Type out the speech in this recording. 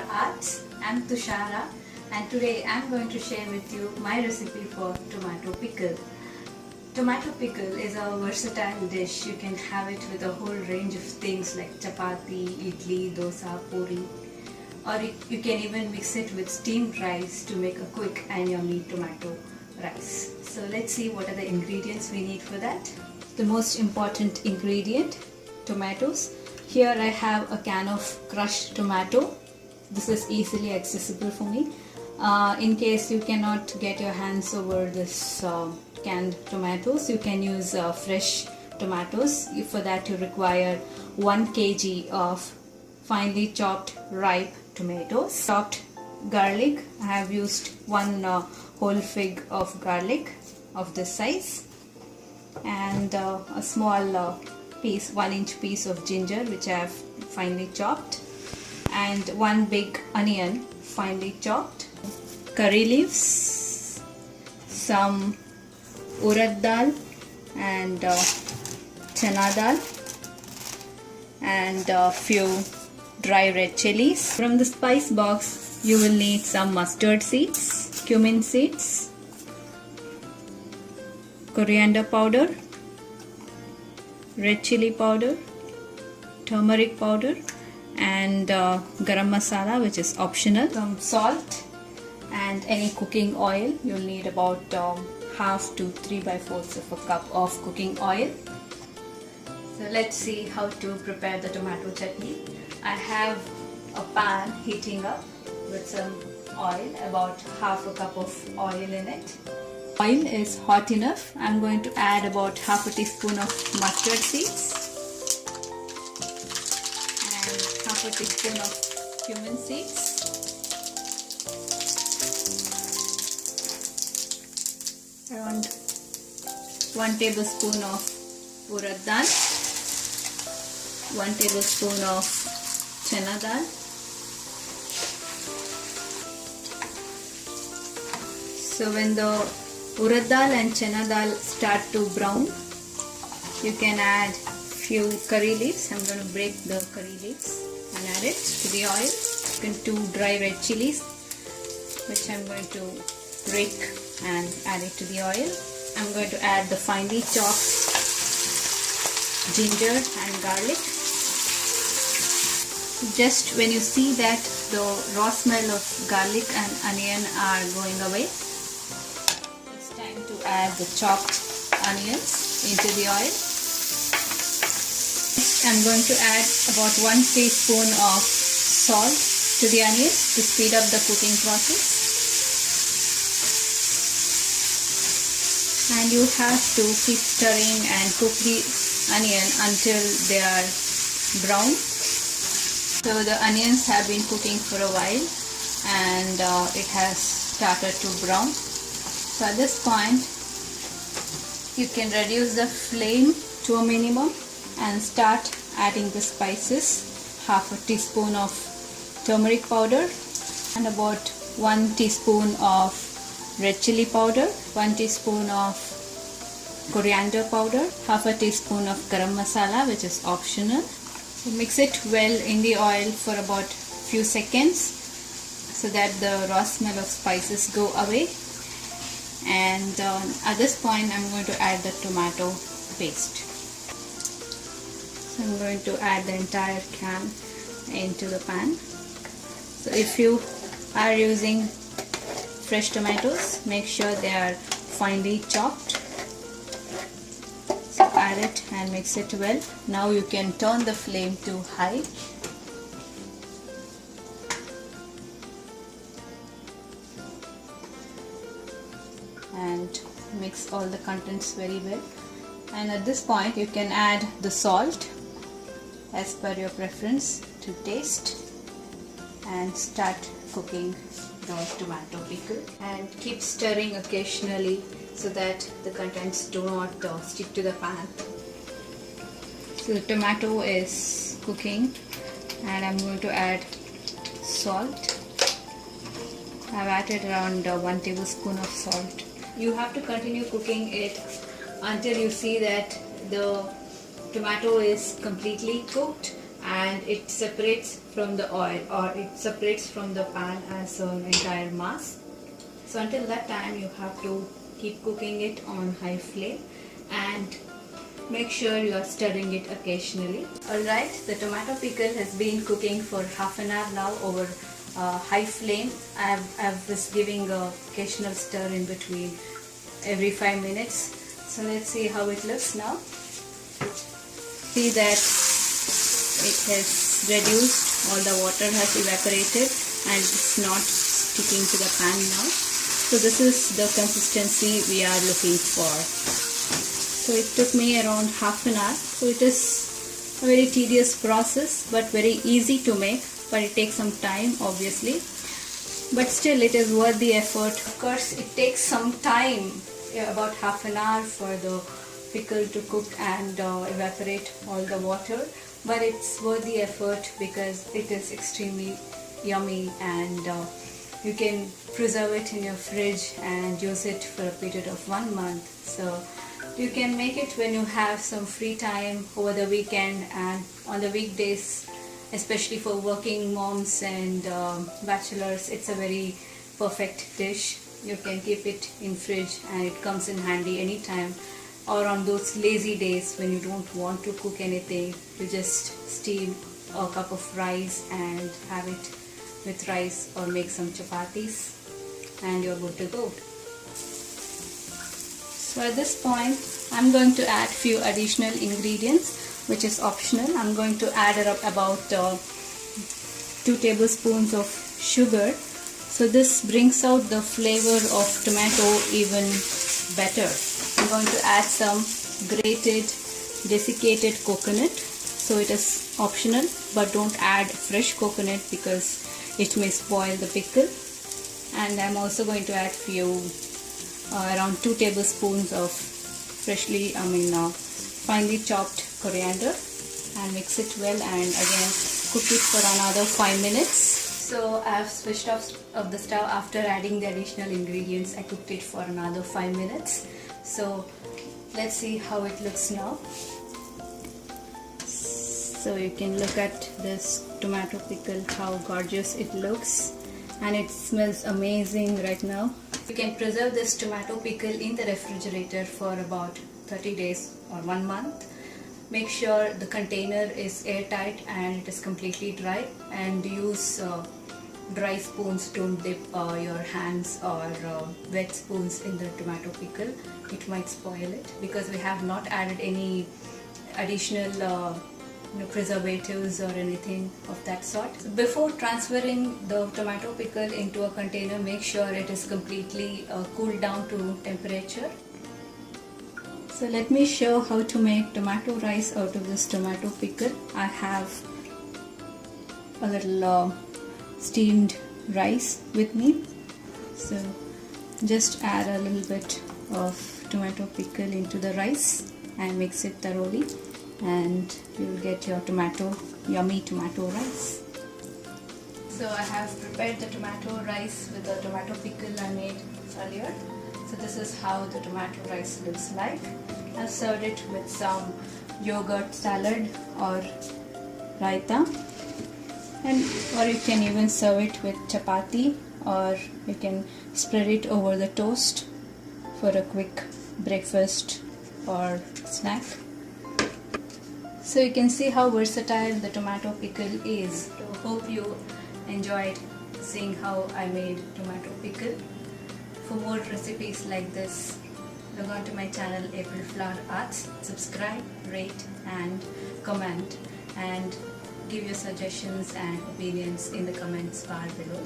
Our Arts. I'm Tushara and today I'm going to share with you my recipe for tomato pickle. Tomato pickle is a versatile dish. You can have it with a whole range of things like chapati, idli, dosa, puri, or you can even mix it with steamed rice to make a quick and yummy tomato rice. So let's see what are the ingredients we need for that. The most important ingredient, tomatoes. Here I have a can of crushed tomato. This is easily accessible for me. In case you cannot get your hands over this canned tomatoes, you can use fresh tomatoes. For that you require 1 kg of finely chopped ripe tomatoes. Chopped garlic. I have used 1 whole fig of garlic of this size, and a small piece, 1-inch piece of ginger which I have finely chopped, and 1 big onion finely chopped, curry leaves, some urad dal and chana dal, and a few dry red chilies. From the spice box you will need some mustard seeds, cumin seeds, coriander powder, red chili powder, turmeric powder, and garam masala, which is optional, some salt, and any cooking oil. You'll need about half to 3/4 of a cup of cooking oil. So let's see how to prepare the tomato chutney. I have a pan heating up with some oil, about half a cup of oil in it. Oil is hot enough. I'm going to add about half a teaspoon of mustard seeds and half a teaspoon of cumin seeds, around 1 tablespoon of urad dal, 1 tablespoon of chana dal, so when the urad dal and chana dal start to brown, you can add few curry leaves. I'm going to break the curry leaves and add it to the oil. And 2 dry red chilies, which I'm going to break and add it to the oil. I'm going to add the finely chopped ginger and garlic. Just when you see that the raw smell of garlic and onion are going away, to add the chopped onions into the oil. I'm going to add about 1 teaspoon of salt to the onions to speed up the cooking process. And you have to keep stirring and cook the onion until they are brown. So the onions have been cooking for a while and it has started to brown. So at this point you can reduce the flame to a minimum and start adding the spices. Half a teaspoon of turmeric powder and about 1 teaspoon of red chili powder, 1 teaspoon of coriander powder, half a teaspoon of garam masala, which is optional. So mix it well in the oil for about few seconds so that the raw smell of spices go away. And at this point I'm going to add the tomato paste. So I'm going to add the entire can into the pan. So if you are using fresh tomatoes, make sure they are finely chopped. So add it and mix it well. Now you can turn the flame to high. And mix all the contents very well. And at this point you can add the salt as per your preference to taste and start cooking the tomato pickle, and keep stirring occasionally so that the contents do not stick to the pan. So the tomato is cooking and I'm going to add salt. I've added around 1 tablespoon of salt. You have to continue cooking it until you see that the tomato is completely cooked and it separates from the oil, or it separates from the pan as an entire mass. So until that time you have to keep cooking it on high flame and make sure you are stirring it occasionally. Alright, the tomato pickle has been cooking for half an hour now over high flame. I was giving a occasional stir in between every 5 minutes. So let's see how it looks now. See that it has reduced, all the water has evaporated and it's not sticking to the pan now. So this is the consistency we are looking for. So it took me around half an hour. So it is a very tedious process but very easy to make, but it takes some time obviously. But still it is worth the effort. Of course it takes some time, about half an hour for the pickle to cook and evaporate all the water. But it's worth the effort because it is extremely yummy, and you can preserve it in your fridge and use it for a period of 1 month. So you can make it when you have some free time over the weekend and on the weekdays, especially for working moms and bachelors. It's a very perfect dish. You can keep it in fridge and it comes in handy anytime. Or on those lazy days when you don't want to cook anything, you just steam a cup of rice and have it with rice, or make some chapatis and you're good to go. So at this point I'm going to add few additional ingredients, which is optional. I'm going to add about 2 tablespoons of sugar. So this brings out the flavor of tomato even better. I'm going to add some grated desiccated coconut. So it is optional, but don't add fresh coconut because it may spoil the pickle. And I'm also going to add around 2 tablespoons of finely chopped coriander, and mix it well, and again cook it for another 5 minutes. So I have switched off the stove after adding the additional ingredients. I cooked it for another 5 minutes. So let's see how it looks now. So you can look at this tomato pickle, how gorgeous it looks, and it smells amazing right now. You can preserve this tomato pickle in the refrigerator for about 30 days or 1 month. Make sure the container is airtight and it is completely dry, and use dry spoons. Don't dip your hands or wet spoons in the tomato pickle. It might spoil it because we have not added any additional preservatives or anything of that sort. Before transferring the tomato pickle into a container, make sure it is completely cooled down to temperature. So let me show how to make tomato rice out of this tomato pickle. I have a little steamed rice with me. So just add a little bit of tomato pickle into the rice and mix it thoroughly, and you'll get your yummy tomato rice. So I have prepared the tomato rice with the tomato pickle I made earlier. So this is how the tomato rice looks like. I've served it with some yogurt salad or raita, or you can even serve it with chapati, or you can spread it over the toast for a quick breakfast or snack. So you can see how versatile the tomato pickle is. So hope you enjoyed seeing how I made tomato pickle. For more recipes like this, log on to my channel April Flower Arts. Subscribe, rate and comment, and give your suggestions and opinions in the comments bar below.